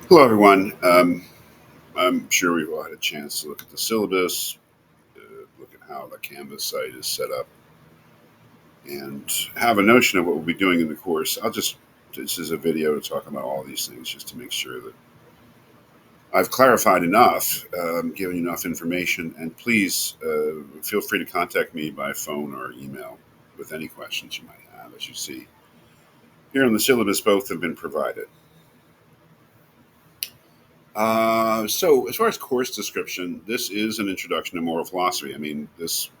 Hello, everyone. I'm sure we've all had a chance to look at the syllabus, look at how the Canvas site is set up, and have a notion of what we'll be doing in the course. This is a video to talk about all these things just to make sure that I've clarified enough, given enough information, and please feel free to contact me by phone or email with any questions you might have. As you see here in the syllabus, both have been provided. So, as far as course description, this is an introduction to moral philosophy. I mean, this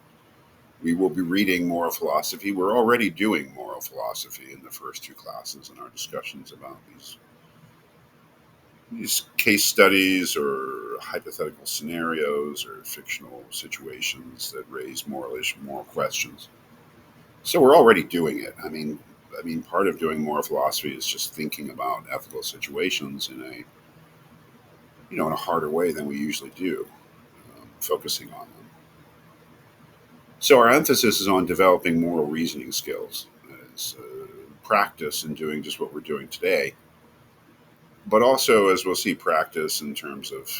we will be reading moral philosophy. We're already doing moral philosophy in the first two classes in our discussions about these case studies or hypothetical scenarios or fictional situations that raise moral questions. So we're already doing it. I mean, part of doing moral philosophy is just thinking about ethical situations in a harder way than we usually do, focusing on them. So our emphasis is on developing moral reasoning skills as practice in doing just what we're doing today, but also, as we'll see, practice in terms of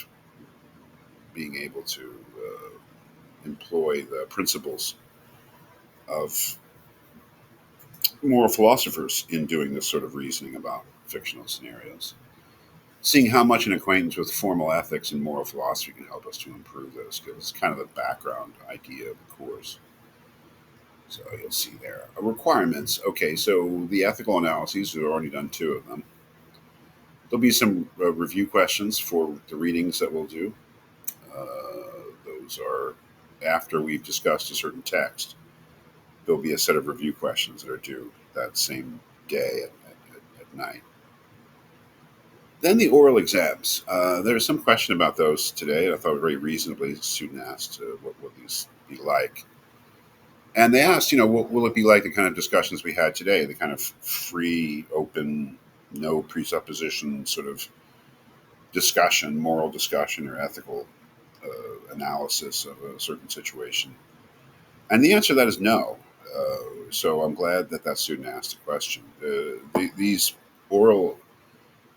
being able to employ the principles of moral philosophers in doing this sort of reasoning about fictional scenarios. Seeing how much an acquaintance with formal ethics and moral philosophy can help us to improve those skills. It's kind of the background idea of the course. So you'll see there. Requirements. Okay, so the ethical analyses, we've already done two of them. There'll be some review questions for the readings that we'll do. Those are after we've discussed a certain text. There'll be a set of review questions that are due that same day at night. Then the oral exams. There was some question about those today. I thought very reasonably the student asked what will these be like. And they asked, what will it be like the kind of discussions we had today, the kind of free, open, no presupposition sort of discussion, moral discussion or ethical analysis of a certain situation? And the answer to that is no. So I'm glad that that student asked a question. These oral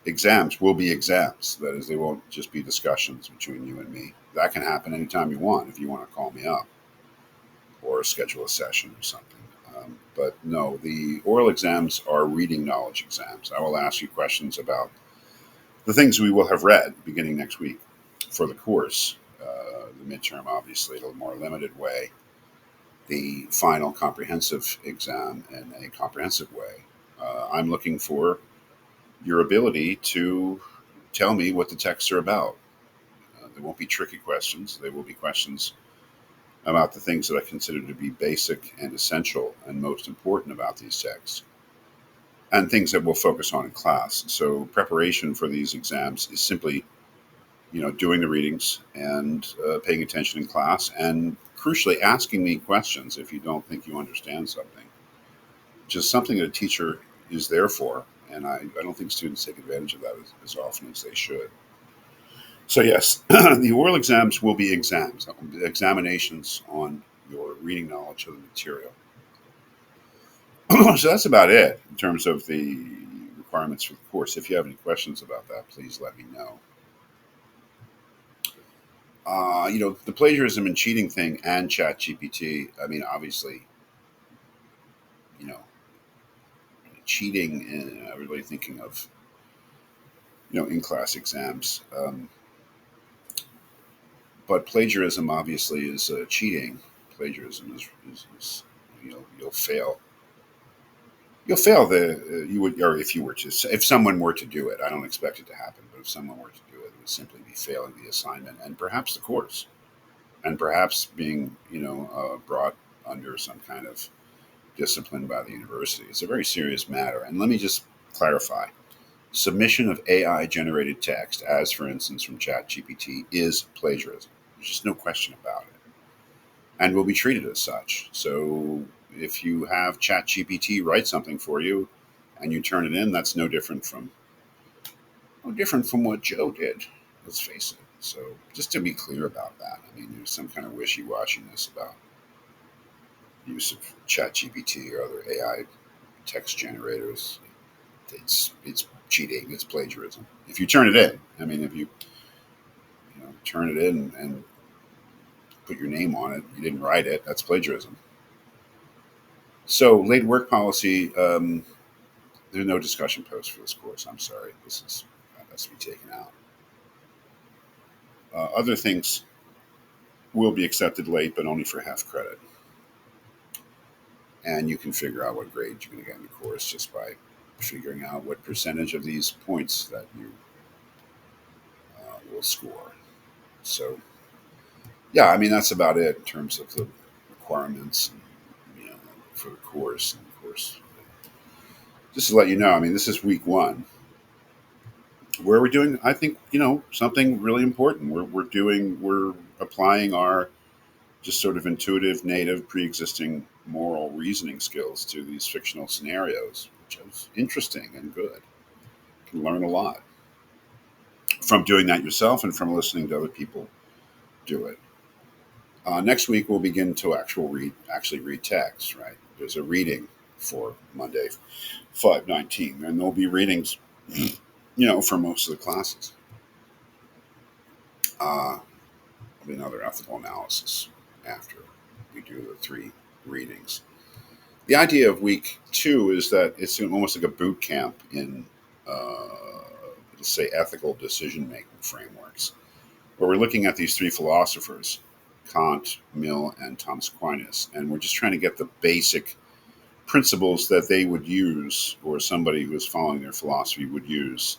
exams will be exams. That is, they won't just be discussions between you and me. That can happen anytime you want if you want to call me up or schedule a session or something. But no, the oral exams are reading knowledge exams. I will ask you questions about the things we will have read beginning next week for the course. The midterm, obviously, in a more limited way. The final comprehensive exam in a comprehensive way. I'm looking for your ability to tell me what the texts are about. They won't be tricky questions. They will be questions about the things that I consider to be basic and essential and most important about these texts, and things that we'll focus on in class. So preparation for these exams is simply, doing the readings and paying attention in class, and crucially asking me questions if you don't think you understand something, which is something that a teacher is there for. And I don't think students take advantage of that as often as they should. So yes, the oral exams will be exams, examinations on your reading knowledge of the material. So that's about it in terms of the requirements for the course. If you have any questions about that, please let me know. The plagiarism and cheating thing and Chat GPT. I mean, obviously, you know, cheating. And I'm really thinking of in class exams. But plagiarism obviously is cheating. Plagiarism is you'll fail. You'll fail you would, or if you were to, if someone were to do it. I don't expect it to happen, but if someone were to do it, it would simply be failing the assignment and perhaps the course, and perhaps being brought under some kind of discipline by the university. It's a very serious matter. And let me just clarify: submission of AI generated text, as for instance from ChatGPT, is plagiarism. There's just no question about it, and will be treated as such. So if you have ChatGPT write something for you and you turn it in, that's no different from what Joe did. Let's face it. So just to be clear about that, I mean, there's some kind of wishy-washiness about use of ChatGPT or other AI text generators. it's cheating. It's plagiarism. If you turn it in, I mean, if you know, turn it in and put your name on it, you didn't write it. That's plagiarism. So late work policy. There's no discussion post for this course. I'm sorry. That has to be taken out. Other things will be accepted late, but only for half credit. And you can figure out what grade you're going to get in the course just by figuring out what percentage of these points that you will score. So, yeah, I mean that's about it in terms of the requirements, and, you know, for the course. And of course, just to let you know, I mean this is week one, where we're doing, I think, something really important. We're applying our just sort of intuitive, native, pre-existing moral reasoning skills to these fictional scenarios, which is interesting and good. You can learn a lot from doing that yourself and from listening to other people do it. Next week we'll begin to actually read text. Right, there's a reading for Monday, 5/19, and there'll be readings, for most of the classes. There'll be another ethical analysis after we do the three readings. The idea of week two is that it's almost like a boot camp in, let's say, ethical decision making frameworks, where we're looking at these three philosophers, Kant, Mill, and Thomas Aquinas, and we're just trying to get the basic principles that they would use, or somebody who is following their philosophy would use,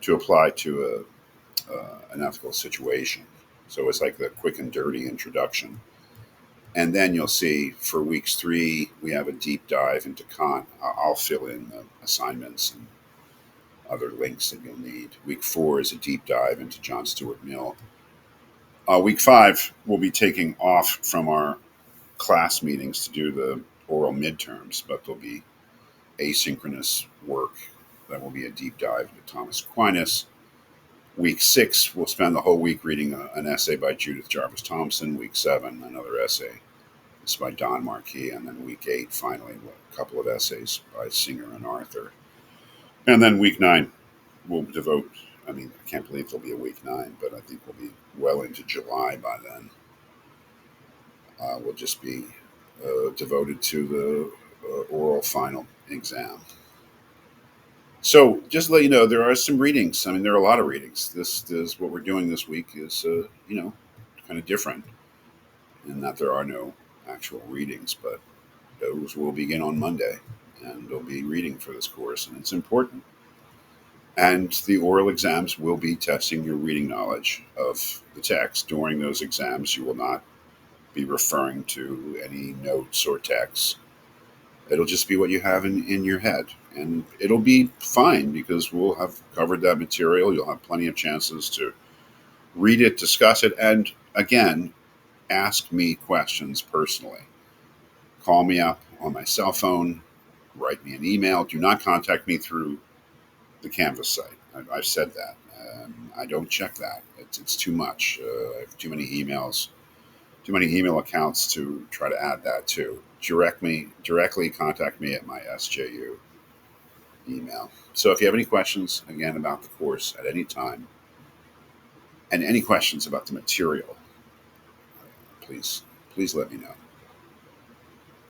to apply to an ethical situation. So it's like the quick and dirty introduction. And then you'll see for weeks three, we have a deep dive into Kant. I'll fill in the assignments and other links that you'll need. Week four is a deep dive into John Stuart Mill. Week five, we'll be taking off from our class meetings to do the oral midterms, but there'll be asynchronous work that will be a deep dive into Thomas Aquinas. Week six, we'll spend the whole week reading an essay by Judith Jarvis Thompson. Week seven, another essay. It's by Don Marquis. And then week eight, finally, a couple of essays by Singer and Arthur. And then week nine, we'll devote, I mean, I can't believe there'll be a week nine, but I think we'll be well into July by then. We'll just be devoted to the oral final exam. So just to let you know, there are some readings. I mean, there are a lot of readings. This is what we're doing this week is, kind of different in that there are no actual readings, but those will begin on Monday, and there'll be reading for this course, and it's important. And the oral exams will be testing your reading knowledge of the text. During those exams, you will not be referring to any notes or texts. It'll just be what you have in your head. And it'll be fine because we'll have covered that material. You'll have plenty of chances to read it, discuss it, and again, ask me questions personally. Call me up on my cell phone, write me an email. Do not contact me through the Canvas site. I've said that. I don't check that. It's too much. I have too many emails, too many email accounts to try to add that to. Directly contact me at my SJU email. So if you have any questions, again, about the course at any time, and any questions about the material, please let me know.